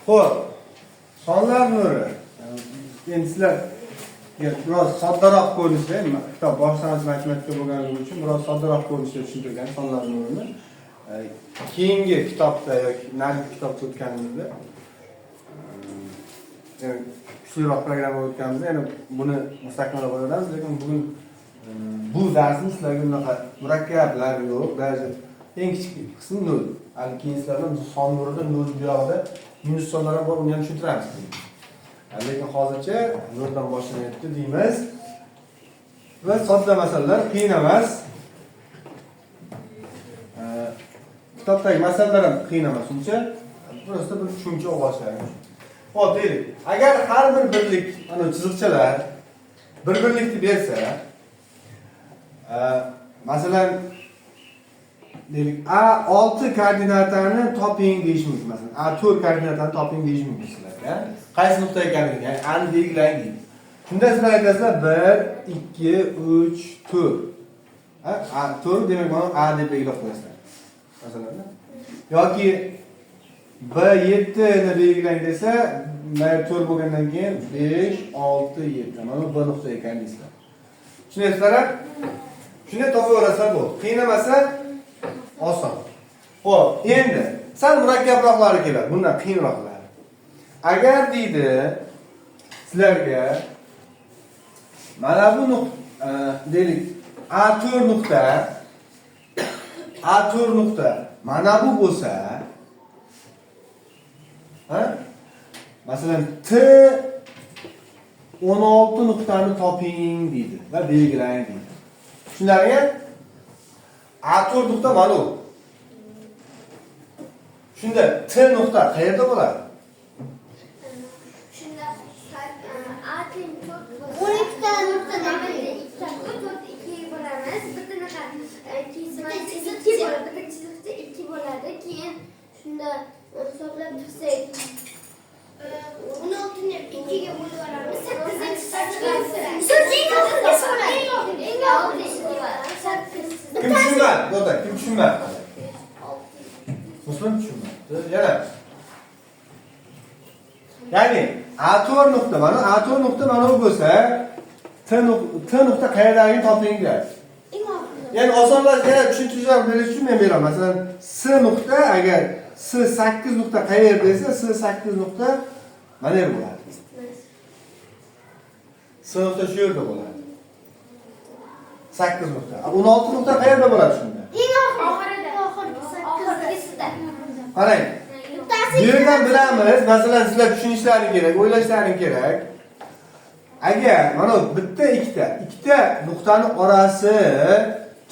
Xo'p, sonlar nuri. Endi sizlar biroz soddaroq ko'rinishda, kitob boshlang'ich matematika bo'lganligi uchun biroz soddaroq ko'rinishda tushuntirgan sonlar nurini. Keyingi kitobda yoki narigi kitobda o'tganimizda kuchliroq programma o'tganimizda yana buni mustahkamlab olamiz, lekin bugun bu darsni sizlarga unaqa murakkablar yo'q, даже eng kichik qismi nol. Hali keyin sizlarga son nurida nol buyog'ida minus sonlar ham bor, uni ham tushuntiramiz. Lekin hozircha noldan boshlanyapti deymiz. Va sodda masalalar qiyin emas. Kitobdagi masalalar ham qiyin emas uncha. Просто bir tushuncha olishlar. Xo'p, deylik. Agar har bir birlik, ana chiziqchalar bir birlikni bersa, masalan deylik A6 koordinatani toping deyish mumkin. Masalan, A4 koordinatani toping deyish mumkin sizlarga. Qaysi nuqta ekanligini, ya'ni A ni belgilang deydi. Shunda sizlar aytasizlar 1, 2, 3, 4. A4 demak mana A deb belgilab qo'yasizlar. Masalan, yoki B7 ni belgilang desa, mana 4 bo'lgandan keyin 5, 6, 7. Mana bu nuqta ekan deysizlar. Tushunyapsizlar? Shunday topaverasizlar bu. Qiyin emas, oson. Xo'p, endi sal murakkabroqlari keladi. Bundan qiyinroqlari. Agar deydi sizlarga mana bu nuqta deylik A4 nuqta mana bu bo'lsa, masalan T 16 nuqtani toping deydi va belgilang deydi. Shunlarga A4 nuqta ma'lum. Shunda T nuqta qayerda bo'ladi? Shunda A4 12 ta nuqtadan biri 2 ta 2 bo'lamiz. Bitta chiziqcha 2 bo'ladi. Keyin shunda hisoblab tursak 16 ni 2 ga bo'lib olamiz. 8 Kim tushunmadi? Do'stlar, kim tushunmadi? Muslim tushunmadi. Yana. Ya'ni A4 nuqta mana bu bo'lsa, T nuqta qayerdaligini toping deyapti. Ya'ni osonlashtirib tushuntirishlar berish uchun men beraman. Masalan, S nuqta agar S8 nuqta qayerda desa, S8 nuqta mana yer bo'ladi. S nuqta shu yerda bo'ladi. 8 nuqta. 16 nuqta qayerda bo'ladi shunda? Eng oxirida. Qarang. Bu yerdan bilamiz, masalan sizlar tushunishlaring kerak, o'ylashlaring kerak. Agar mana bitta ikkita nuqtani orasi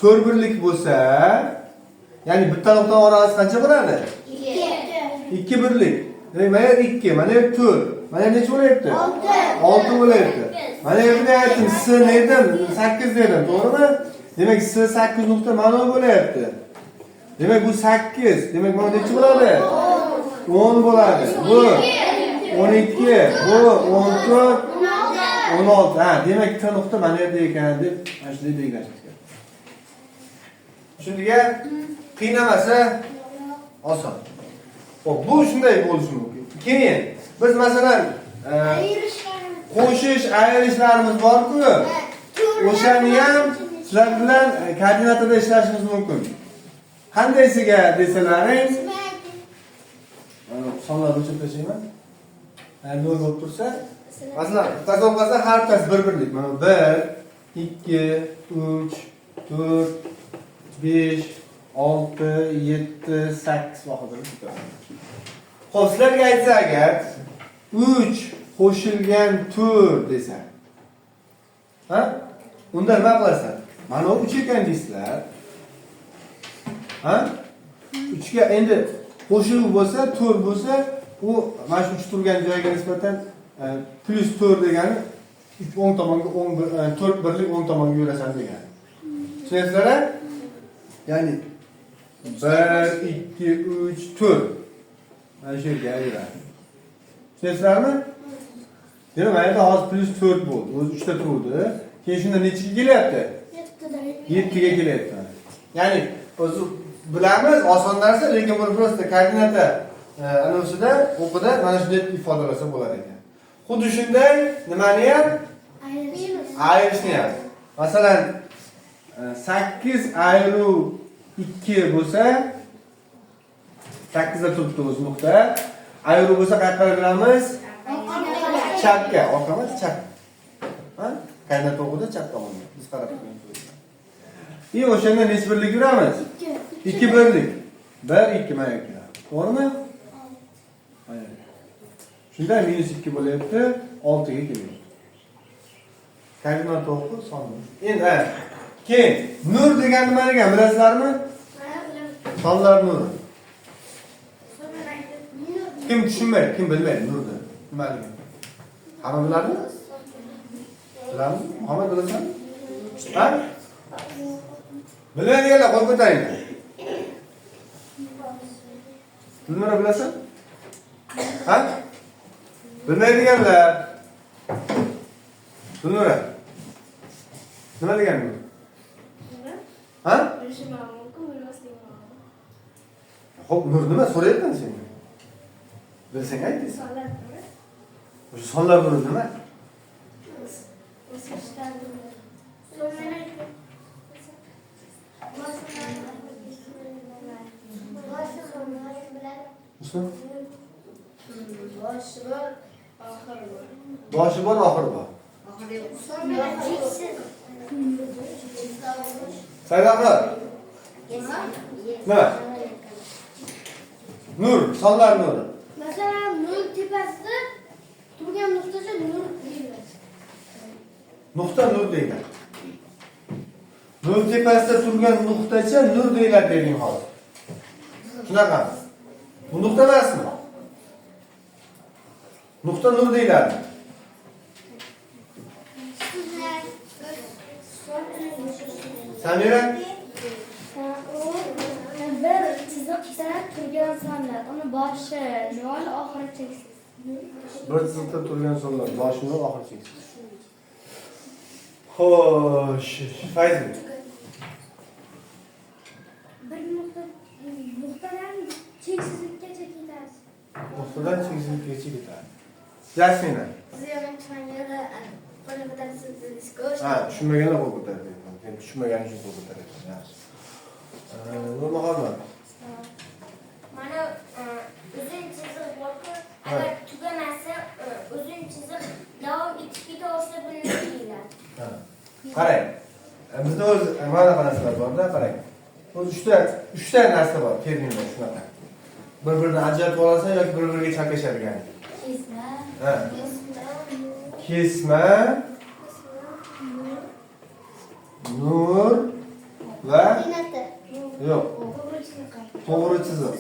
4 birlik bo'lsa, ya'ni bitta nuqtaning orasi qancha bo'ladi? 2 birlik. Demak, mana 2, mana 4. Mana necha bo'lyapti? 6 bo'lyapti. Mana yerda aytdim, S nedim? 8 dedim, to'g'rimi? Demak, S8 nuqta mana bo'lyapti. Demak, bu 8. Demak, mana necha bo'ladi? 10 bo'ladi. Bu 12, bu 14, 16. Ha, demak, T nuqta mana yerda ekan deb mana shunday belgilash kerak. Shunga qiyin emas, oson. Xo'p, bu shunday bo'lishi mumkin. Keyin biz masalan qo'shish, ayirishlarimiz bor-ku. O'shani ham sizlar bilan koordinatada ishlashimiz mumkin. Qandaysiga desalaring, sonlar o'chirib tashlayman. Nol bo'lib tursa, masalan, tasavvurlasa har bittasi bir-birlik. Mana 1, 2, 3, 4, 5, 6, 7, 8 va hokazo. Xo'p, sizlarga aytsa agar 3 qo'shilgan 4 desa. Unda nima qilasan? Mana 3 ekan deysizlar. 3 ga endi qo'shiluv bo'lsa, 4 bo'lsa, u mana shu 3 turgan joyga nisbatan plus 4 degani 3 o'ng tomonga 4 birlik o'ng tomonga yurasan degani. Tushunasizlar? Ya'ni 1, 2, 3, 4. Mana shu yerga yuradi. Tushunasizlarmi? Demak, mana yerda hozir plus 4 bo'ldi. O'zi 3 ta turdi. Keyin shunda nechiga kelyapti? 7 ga kelyapti. Ya'ni o'zi bilamiz, oson narsa, lekin buni prosta koordinata ana ustida o'qida mana shunday ifodalasa bo'lar ekan. Xuddi shunday nimani ham ayirishni ham. Masalan, 8 ayru 2 bo'lsa 8 da turibdi o'z nuqta. Ayru bo'lsa qayerga qaraymiz? Chapga, orqa emas, chap. Ha? Qayerda to'g'rida chap tomonga. Biz qarab turamiz. O'shanda necha birlik yuramiz? 2 birlik. 1 2 mana ekan. To'g'rimi? Mana. Shunda -2 bo'lyapti, 6 ga kelyapti. Koordinat to'g'ri sonli. Endi keyin nur degan nima degan bilasizlarmi? Sonlar nuri. Kim tushunmaydi, kim bilmaydi nurni. Nima degan? Hamma biladimi? Biladimi? Muhammad bilasanmi? Ha? Bilmaydiganlar qo'l ko'taringlar. Nima bilasan? Ha? Bilmaydiganlar. Nura. Nima degani? Ha? Xo'p, nur nima so'rayapsan sen? Bilsang ayting. O'sha sonlar nuri nima? Boshi bor, oxiri bor. Saydaqlar. Nima? Nur, sonlar nuri. Masalan, nur tepasida turgan nuqtacha nur deyiladi. Nuqta nur deyiladi. Nur tepasida turgan nuqtacha nur deyiladi dedim hozir. Shunaqa. Bu nuqta emasmi? Nuqta nur deyiladi. Samira? Bir chiziqda turgan sonlar, uni boshi nol, oxiri cheksiz. Bir chiziqda turgan sonlar, boshi nol, oxiri cheksiz. Xo'sh, Fayzi. Bir nuqtadan cheksizlikkacha ketadi. Nuqtadan cheksizlikkacha ketadi. Jasmina. Ha, tushunmaganlar qo'l ko'taradi. Men tushunmaganim uchun qo'l ko'taryapman. Yaxshi. Nima holat? Mana uzun chiziq borku, agar tugamasa uzun chiziq davom etib ketaversa bunday deyiladi. Ha. Qarang. Bizda o'z mana narsalar bor-da, qarang. O'z 3 ta narsa bor, terminlar shunaqa. Bir-biridan ajratib olasan yoki bir-biriga chaqashadigan. Kesma. Ha. Kesma, nur va yo'q. To'g'ri chiziq.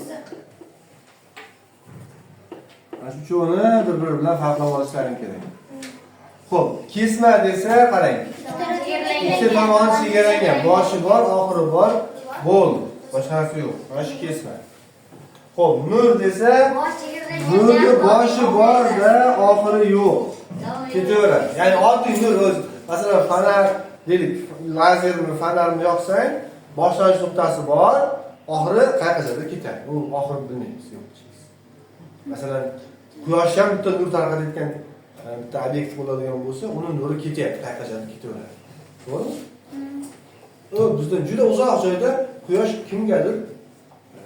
Mana shu uchovini bir-biri bilan farqlab olishlaring kerak. Xo'p, kesma desa, qarang. Ikkita tomoni chegaralangan, boshi bor, oxiri bor, bo'ldi. Boshqa narsa yo'q. Mana shu kesma. Xo'p, nur desa, nurni boshi bor va oxiri yo'q. Ketaveradi. Ya'ni oddiy nur o'z, masalan, fonar deylik, lazerni, fonarni yoqsang, boshlanish nuqtasi bor, oxiri qayergachadir ketadi. U oxiri bilmaymiz. Masalan, quyosh ham bitta nur tarqatayotgan bitta obyekt bo'ladigan bo'lsa, uni nuri ketyapti, qayergachadir ketaveradi. To'g'rimi? Bizdan juda uzoq joyda quyosh kimgadir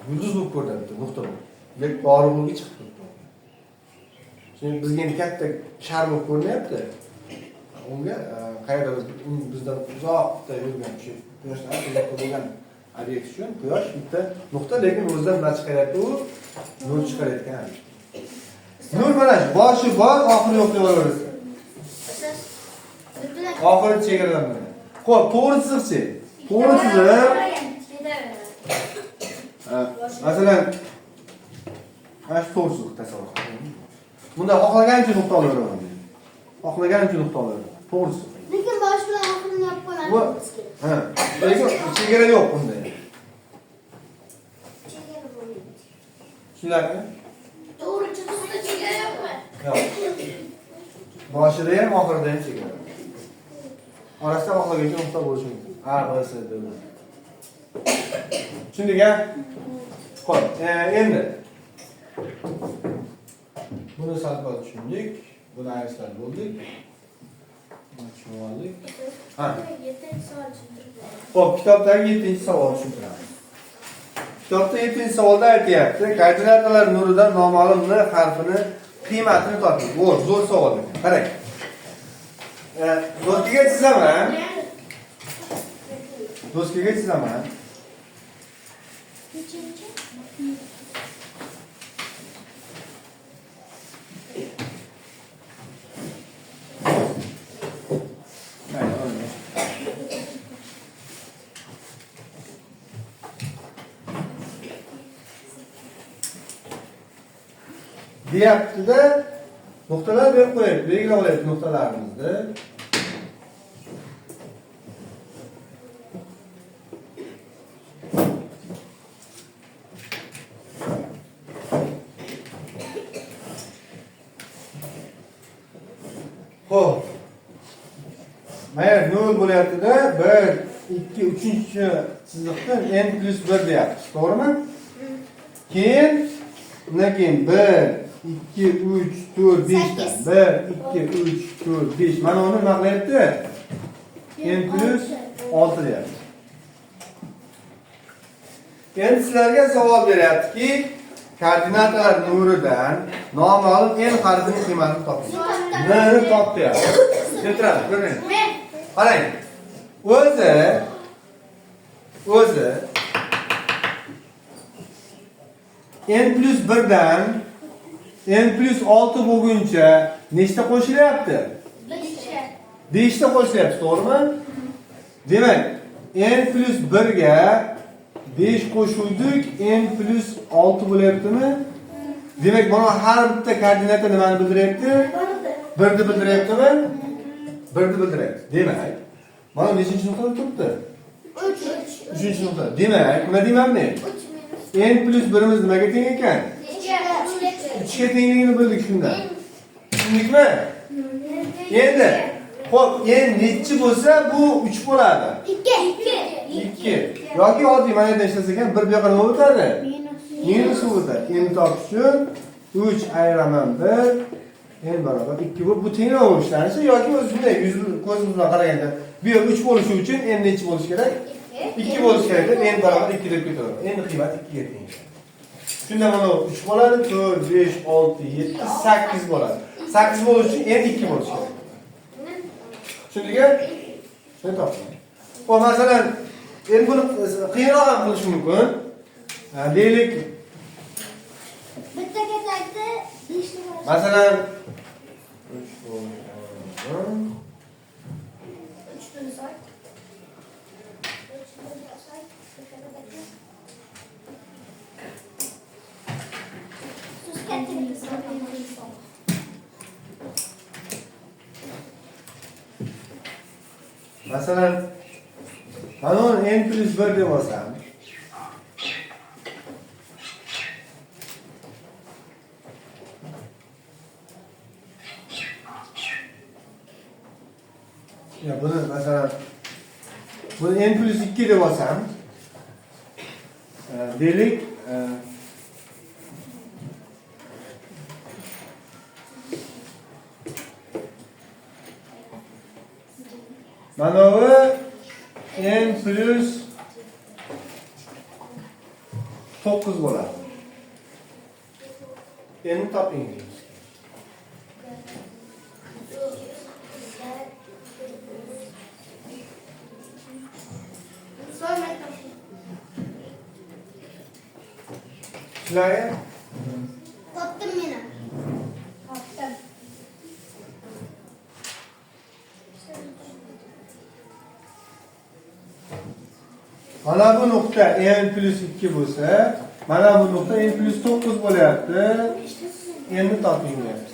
yulduz bo'lib ko'rinadi, nuqta bo'lib. Lek yorug'ligi chiqib turibdi. Chunki bizga endi katta shar bo'lib ko'rinyapti. Unga qayerdadir bizdan uzoqda yurgan shu quyoshdan uzoqda bo'lgan obyekt uchun quyosh bitta nuqta, lekin o'zidan nima chiqaryapti, u nur chiqarayotgan. Nur mana shu boshi bor, oxiri yo'q deb olaverasiz. Oxiri chegaralanmagan. Xo'p, to'g'ri chiziqchi. To'g'ri chiziq. Masalan, mana shu to'g'ri chiziq tasavvur qiling. Bunda xohlagancha nuqta olaveradi. Xohlagancha nuqta olaveradi. To'g'ri chiziq. Lekin bosh bilan oxirini yopib qo'yadi. Ha, lekin chegara yo'q bunda. Chegara bo'lmaydi. Tushunarlimi? To'g'ri chiziqda chegara yo'qmi? Yo'q. Boshida ham, oxirida ham chegara. Orasida xohlagancha nuqta bo'lishi mumkin. A, B, C, D. Tushundik-a? Xo'p, endi Buni salqin tushundik. Buni ayirishlar bo'ldik. Tushunib oldik. Ha. 7-savol tushuntirib beradi. Xo'p, kitobdagi 7-savol tushuntiramiz. Kitobda 7-savolda aytyapti, koordinatalar nuridan noma'lum n harfini qiymatini toping. Zo'r savol ekan. Qarang. Do'stga chizaman. Do'stga chizaman. Nechinchi? Deyapti-da, nuqtalar berib qo'yaylik, belgilab olaylik nuqtalarimizni. Xo'p. Mana nol bo'lyapti-da, 1, 2, 3-chiziqdan n+1 deyapti. To'g'rimi? Keyin undan keyin 1, 2, 3, 4, 5 dan 1, 2, 3, 4, 5. Mana uni nima qilyapti? n+6 deyapti. Endi sizlarga savol beryaptiki, koordinatalar nuridan noma'lum n harfining qiymatini toping. Nni topdi. Keltiramiz, ko'ring. Qarang. O'zi n+1 dan n+6 bo'lguncha nechta qo'shilyapti? 5 ta qo'shilyapti, to'g'rimi? Demak, n+1 ga 5 qo'shuvdik, n+6 bo'lyaptimi? Demak, mana har bitta koordinata nimani bildiryapti? 1 ni bildiryaptimi? 1 ni bildiryapti. Demak, mana nechinchi nuqtada turibdi? 3-chi nuqta. Demak, nima deyman men? n+1imiz nimaga teng ekan? 3 ga tengligini bildik shunda. Tushundikmi? Endi, xo'p, n nechi bo'lsa bu 3 bo'ladi. 2. Yoki oddiy mana yerda ishlasak ham 1 bu yoqqa nima o'tadi? Minus o'tadi. Endi topish uchun 3 ayiraman 1 n barobar 2 bu tenglov ishlanishi yoki o'zi shunday ko'zimiz bilan qaraganda bu yoq 3 bo'lishi uchun n nechi bo'lishi kerak? 2 bo'lishi kerak deb n barobar 2 deb ketaveradi. Endi qiymat 2 ga teng. Shunda mana 3 bo'ladi, 4, 5, 6, 7, 8 bo'ladi. 8 bo'lishi uchun n 2 bo'lishi kerak. Tushundingmi? Shuni topdim. Xo'p, masalan, endi buni qiyinroq ham qilish mumkin. Deylik, bitta ketakda 5 ta. masalan, 'Masalan, mana n+1 deb olsam. Ya buni masalan buni n+2 deb olsam. Deylik, mana bu n+9 bo'ladi. Endi toping. Sizlarga Topdim meni. Topdim. mana bu nuqta n+2 bo'lsa, mana bu nuqta n+9 bo'lyapti. Endi toping deyapti.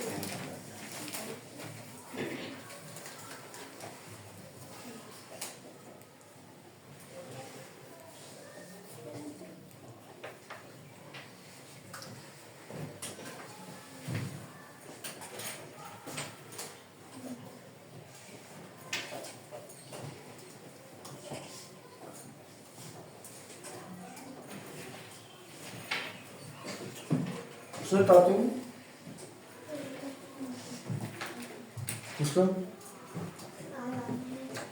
Şunu toping. Muslim?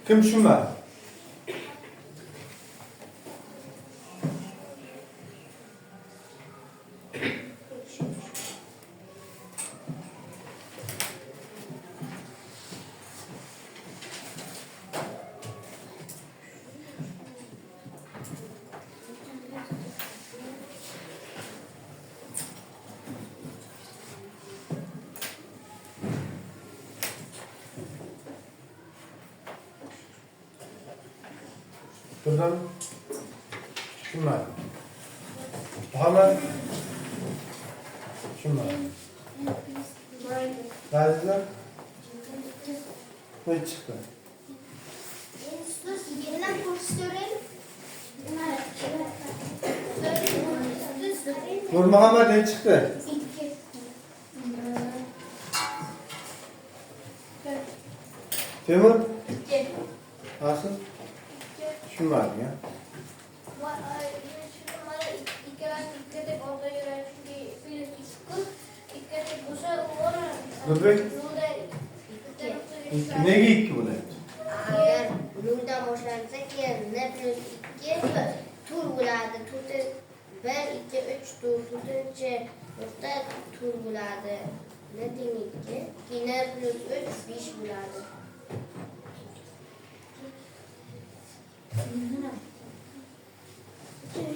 Kim tushunmadi? Tushundimi? Tushunmadi. Muhammad? Tushunmadi. Azizlar? Ne chiqdi? Nur Muhammad ne chiqdi? Temur? Asıl? Tushunmadim ya. Nurbek? Nega 2 bo'lyapti? Agar noldan boshlansa keyin n plus 2 tur bo'ladi. Turda 1, 2, 3 tur. 4-chi nuqta tur bo'ladi. N teng 2. Keyin n plus 3 5 bo'ladi.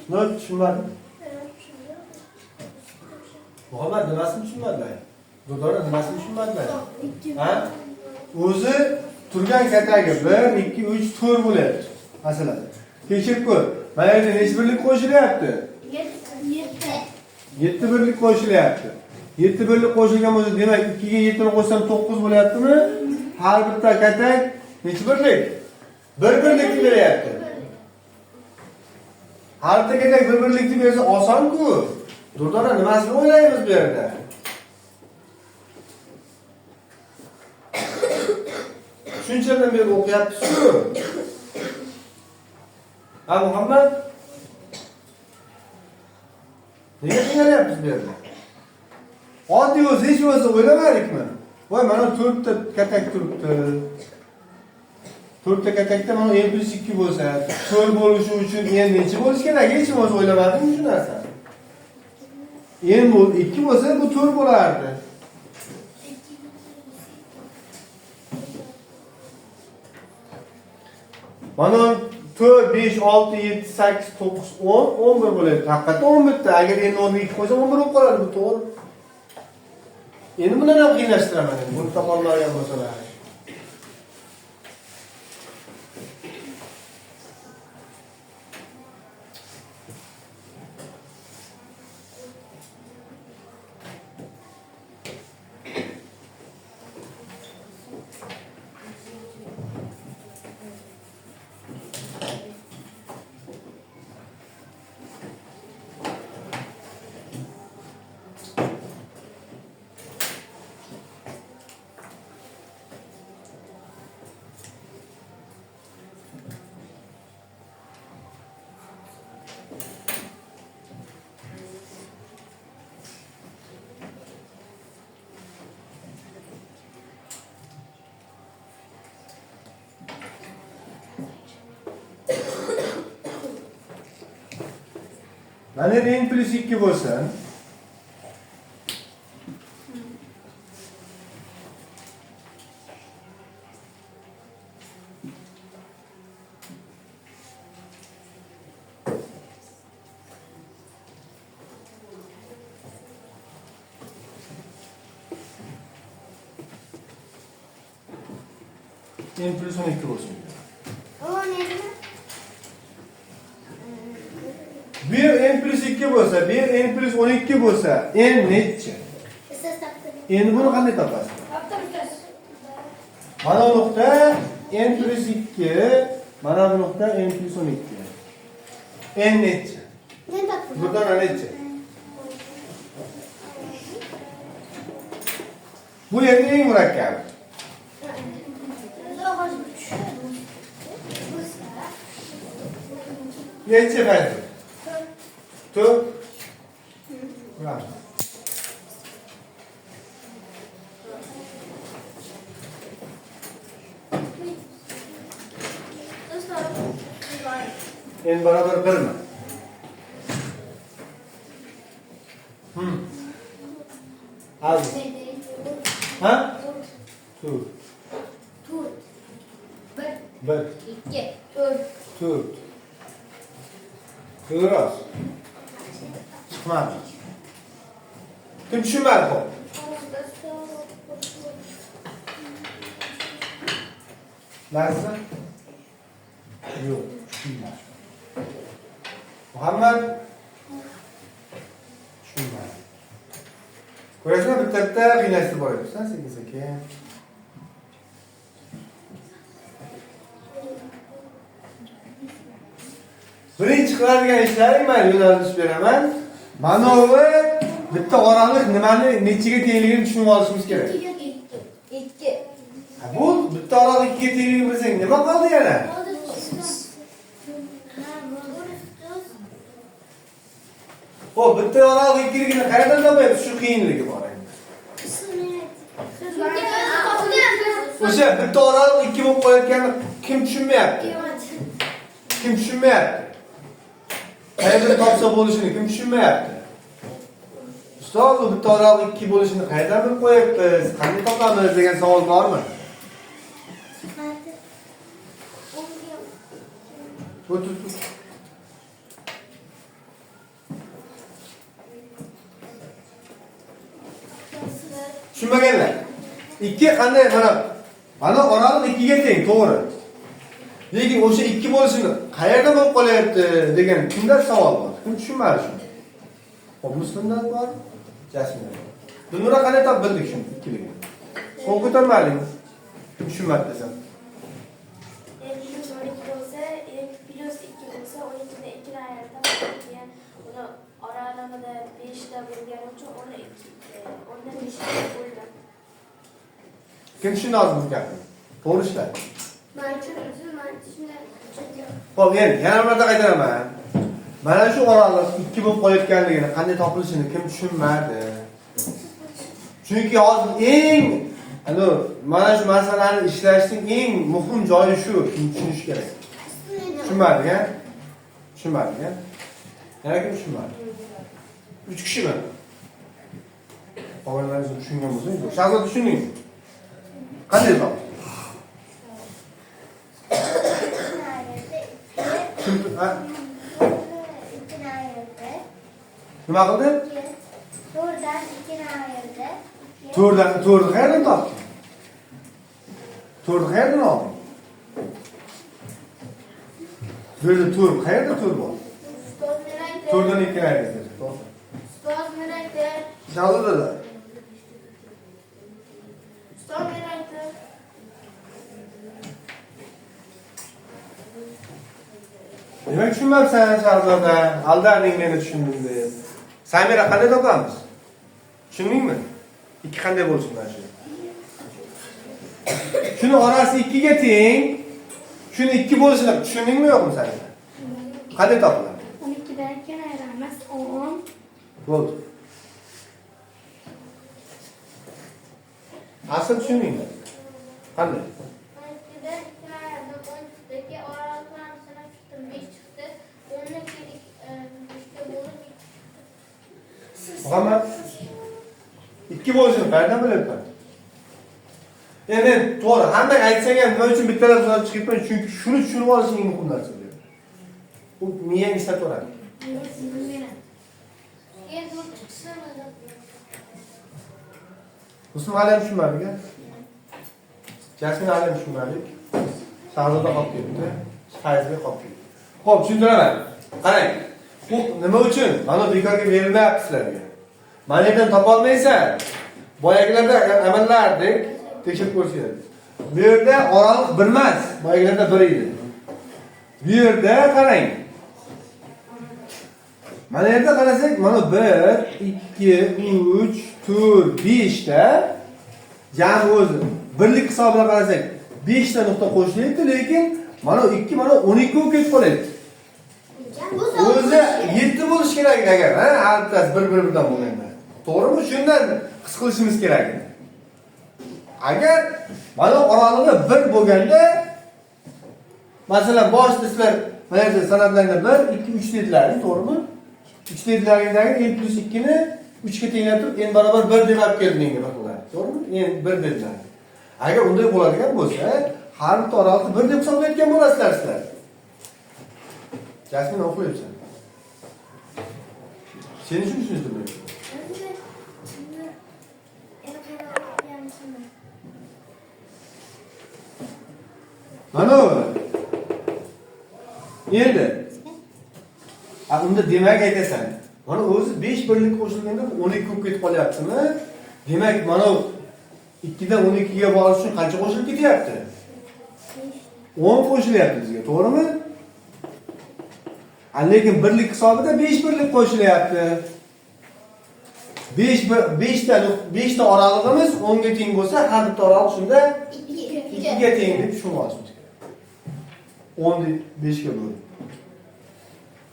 Ne tushunmadim? Muhammad nimasini tushunmadilar? Durdora nimasini tushunmadilar? Ha? O'zi turgan katagi 1, 2, 3 tur bo'lyapti. Masalan, tekshirib ko'r. Mana yerda necha birlik qo'shilyapti? 7 birlik qo'shilyapti. 7 birlik qo'shilgan bo'lsa, demak 2 ga 7 ni qo'shsam 9 bo'lyaptimi? Har bitta katak necha birlik? 1 birlikni beryapti. Har bitta katak 1 birlikni bersa oson-ku. Durdora nimasini o'ylaymiz bu yerda? Shunchadan beri o'qiyapsiz-ku. Ha Muhammad? Nega qiynalyapsiz bu yerda? Oddiy o'zi hech bo'lsa o'ylamadikmi? Voy, mana 4 ta katak turibdi. 4 ta katakda mana n plus 2 bo'lsa, 4 bo'lishi uchun n necha bo'lishi kerak? Hech bo'lsa o'ylamadingmi shu narsani? n bu 2 bo'lsa bu 4 bo'lardi. Mana 4, 5, 6, 7, 8, 9, 10, 11 bo'ladi. Haqiqatda 11 ta. Agar endi 10 ni 2 qo'ysam 11 bo'lib qoladi, bu to'g'ri. Endi buni ham qiynashtiraman endi. Buni tomonlarga bo'lsalar. Mana n plus 2 bo'lsa, n plus 12 bo'lsin. Bir n plus 2 bo'lsa, bir n plus 12 bo'lsa, n necha? Endi buni qanday topasiz? Mana bu nuqta n plus 2, mana bu nuqta n plus 12. N necha? Buradan necha? Bu endi eng murakkab. Necha payt? 4. Bravo. n barabar 1 mi? Az. Ha? 4. 1. 2, 4. 4. To'g'ri. Chiqmadi. Kim tushunmadi bu? Narsa? Yo'q, tushunmadi. Muhammad tushunmadi. Ko'rasizmi, bitta qiynashtirib boryapsan sekin-sekin. Birinchi qiladigan ishlaring men yo'nalish beraman. Mana bu bitta oraliq nimani nechiga tengligini tushunib olishimiz kerak. 2. Bu bitta oraliq 2 ga tengligini bilsang nima qoldi yana? Xo'p, bitta oraliq 2 ligini qayerdan topamiz? Shu qiyinligi bor endi. O'sha bitta oraliq 2 bo'lib qolayotganini kim tushunmayapti? Kim tushunmayapti? Qayerdan topsa bo'lishini kim tushunmayapti? Ustoz, bu bitta oraliq 2 bo'lishini qayerdan bilib qo'yapmiz? Qanday topamiz degan savol bormi? O'tir. Tushunmaganlar. 2 qanday mana oraliq 2 ga teng, to'g'ri. Lekin o'sha 2 bo'lishini qayerdan bo'lib qolyapti degan kimda savol bor? Kim tushunmadi shuni? Xo'p, Muslimda bor, Jasminda bor. Buni qanday topib bildik shuni 2ligini? Qo'l ko'tarmadingiz. Kim tushunmadi desam. Plus 2 bo'lsa, 12 2 ni ayirib keyin uni oralig'ida 5 ta bo'lgani uchun uni 5 ta bo'ldi. Kim tushunadi bu gapni? To'g'ri ishlar. Men tushunmadim. Xo'p, endi yana bir marta qaytaraman. Mana shu oraliq 2 bo'lib qolayotganligini qanday topilishini kim tushunmadi? Chunki hozir mana shu masalani ishlashning eng muhim joyi shu, shuni tushunish kerak. Tushunmading-a? Tushunmading-a? Yana kim tushunmadi? 3 kishimi? Qolganlaringiz tushungan bo'lsangiz, Shahzod tushundingmi? Qanday topdingiz? Nima qildi? 4dan 2 ni ayirdi. 4 qayerdan topding? 4 qayerdan olding? Böyle 4 qayerda 4 bor? 4dan 2 ni ayirdi. Ustoz merakda. Shahzodalar. Ustoz merakda. Demak tushunmabsan Shahzoda. Aldarding meni tushundim deb. Samira qanday topamiz? Tushundingmi? 2 qanday bo'lishi mana shu. Shuni orasi 2 ga teng. Shuni 2 bo'lishini tushundingmi yo'qmi sen? Qanday topiladi? 12 dan 2 ni ayiramiz 10. Bo'ldi. Asl tushundingmi? Qanday? 12 dan 2 ni ayirdim. 12dagi oraliqlarni sanab chiqdim. 5 chiqdi. 10ni 3ga bo'lib Muhammad 2 bo'lishini qayerdan bilyapman? Endi to'g'ri, hamma aytsang ham nima uchun bittalar so'rab chiqibman? Chunki shuni tushunib olish eng muhim narsa bu. Bu miyang ishlataveradi. Endi u chiqsin. Muslim hali ham tushunmadik. Jasmin hali ham tushunmadik. Shahzoda qolib ketdi. Fayzga qolib ketdi. Xo'p, tushuntiraman. Qarang. Bu nima uchun? Mana bekorga berilmayapti sizlarga. Mana yerdan topa olmaysan. Boyagilarda amallardek tekshirib ko'rsangiz. Bu yerda oraliq 1 emas, boyagilarda 1 edi. Bu yerda qarang. Mana yerda qarasak, mana 1, 2, 3, 4, 5 ta jami o'zi birlik hisobiga qarasak 5 ta nuqta qo'shilyapti, lekin mana 2, mana 12 bo'lib ketib qolyapti. O'zi 7 bo'lish kerak agar, ha, har bittasi bir-biridan bo'lganda. To'g'rimi? Shundan his qilishimiz kerak. Agar mana oralig'i 1 bo'lganda, masalan, boshida sizlar Mana yerda sanatlarga 1, 2, 3 dedilar, to'g'rimi? 3 dedilaringdagi n plus 2 ni 3 ga tenglatib n barobar 1 deb olib keldi menga baholar. To'g'rimi? n 1 dedilar. Agar unday bo'ladigan bo'lsa, har bitta oraliqni 1 deb hisoblayotgan bo'lasizlar sizlar. Jasmin o'qiyapsan. Sen shu tushundingmi? Mana bu. Endi. Unda demak aytasan. Mana o'zi 5 birlik qo'shilganda 12 bo'lib ketib qolyaptimi? Demak, mana 2 dan 12 ga borish uchun qancha qo'shilib ketyapti? 10 qo'shilyapti bizga, to'g'rimi? Lekin birlik hisobida 5 birlik qo'shilyapti. 5 ta oralig'imiz 10 ga teng bo'lsa, har bitta oralig' shunda 2 ga teng deb tushunib olishimiz kerak. 10 ni 5 ga bo'lib.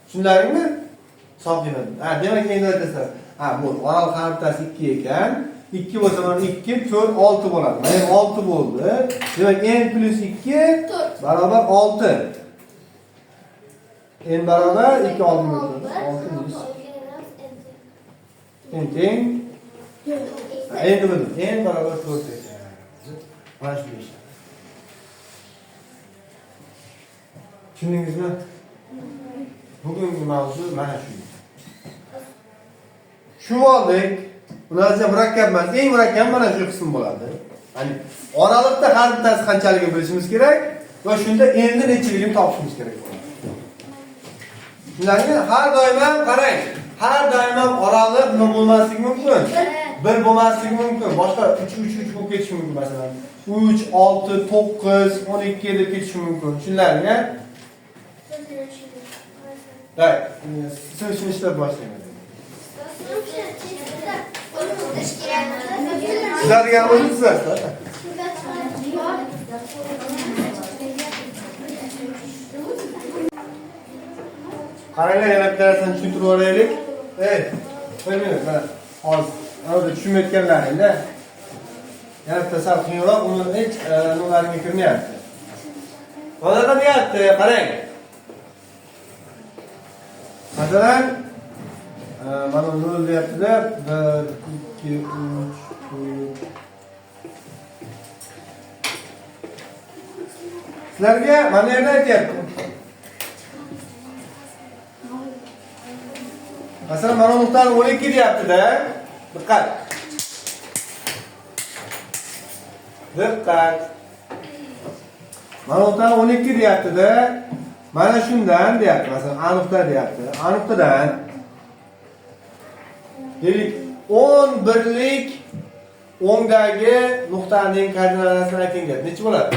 Tushundingmi? Hisoblayman. Demak endi aytasan. Bu oralig' har bittasi 2 ekan. 2 bo'lsa mana 2, 4, 6 bo'ladi. Mana 6 bo'ldi. Demak n plus 2 barobar 6. n barobar 2 6 bo'ladi. 6 minus n teng. Endi bildim. n barobar 4 ekan. Mana shu ish. Tushundingizmi? Bugungi mavzu mana shu. Shu oldik. Bunaqasi murakkab emas. Eng murakkab mana shu qism bo'ladi. Ya'ni oraliqda har bittasi qanchaligini bilishimiz kerak va shunda endi nechiligini topishimiz kerak bo'ladi. Shundan har doim ham qarang. Har doim ham oraliq nima bo'lmasligi mumkin. 1 bo'lmasligi mumkin. Boshqa 3 bo'lib ketishi mumkin masalan. 3, 6, 9, 12 deb ketishi mumkin. Shunlarga Right. Siz shuni ishlab boshlaymiz. Sizlar degan o'zingizlar. Qaranglar, yana bitta narsani tushuntirib o'raylik. Qo'ymaymiz, mana hozir orada tushunmayotganlaringda yana bitta sal qiyinroq, uni hech nimalarga kirmayapti. Mana nima deyapti? Qarang. Masalan, mana 0 deyaptilar. 1, 2, 3, 4. Sizlarga mana yerda aytyapti. Masalan, mana nuqtani 12 deyapti-da. Diqqat. Diqqat. Mana nuqtani 12 deyapti-da. Mana shundan deyapti. Masalan, A nuqta deyapti. A nuqtadan deylik 11lik 10dagi nuqtaning koordinatasini ayting deyapti. Necha bo'ladi?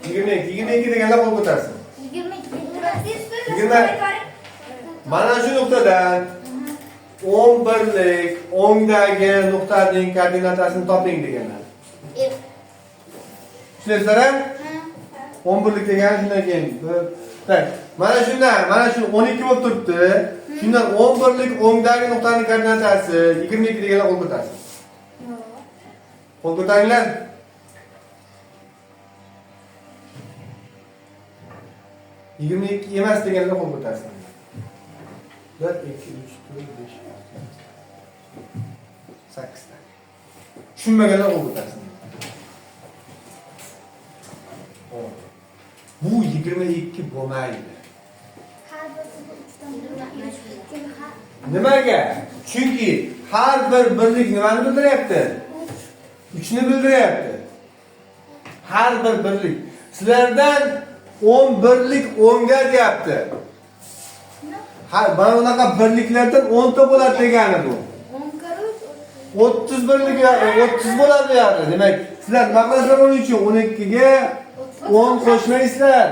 22. 22 deganlar qo'l ko'tarsin. 20. Mana shu nuqtadan 11lik 10dagi nuqtaning koordinatasini toping deganlar. Tushunasizlar? 11lik degani shundan keyin. Mana shundan, mana shu 12 bo'lib turibdi. Shundan 11lik 10dagi nuqtaning koordinatasi 22 deganlar qo'l ko'tarsin. Qo'l ko'taringlar. Yigirma ikki emas deganlar qo'l ko'tarsin. 1, 2, 3, 4, 5, 6, 8 ta. Tushunmaganlar qo'l ko'tarsin. Bu 22 bo'lmaydi. Nimaga? Chunki har bir birlik nimani bildiryapti? 3 ni bildiryapti. Har bir birlik. Sizlardan 11lik 10 ga deyapti. Mana bunaqa birliklardan 10 ta bo'ladi degani bu. 30 birlik 30 bo'ladi deyapti. Demak, sizlar nima qilasizlar buning uchun? 12 ga 10 qo'shmaysizlar.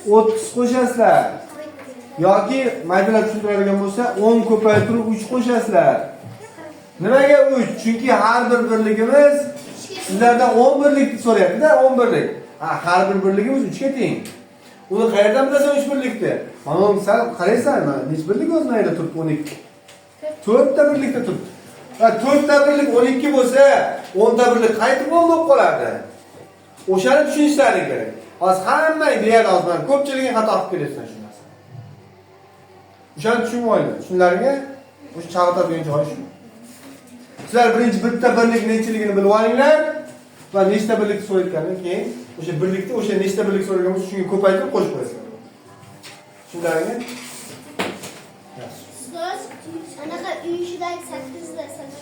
30 qo'shasizlar. Yoki maydalar tushuntiradigan bo'lsa 10 ko'paytirib 3 qo'shasizlar. Nimaga 3? Chunki har bir birligimiz sizlardan 10 birlik so'rayapti-da, 10 birlik. Har bir birligimiz 3 ga teng. Uni qayerdan bilasan 3 birlikni? Mana uni sal qaraysan, nech birlik o'zmayda turibdi 12. 4 ta birlikda turibdi. 4 ta birlik 12 bo'lsa, 10 ta birlik qaytib bo'lib qoladi. O'shani tushunishlari kerak. Hozir hammang deyadi hozir mana ko'pchiliging xato qilib kelyapsan shu narsani. O'shani tushunib olinglar. Tushunlaringmi? O'sha chalg'itadigan joyi shu. Sizlar birinchi bitta birlik nechiligini bilib olinglar va nechta birlik so'rayotgandan keyin o'sha birlikni o'sha nechta birlik so'ragan bo'lsa shunga ko'paytirib qo'shib qo'yasizlar. Tushunlaringmi? Ustoz, anaqa uy ishidagi 8 da 8.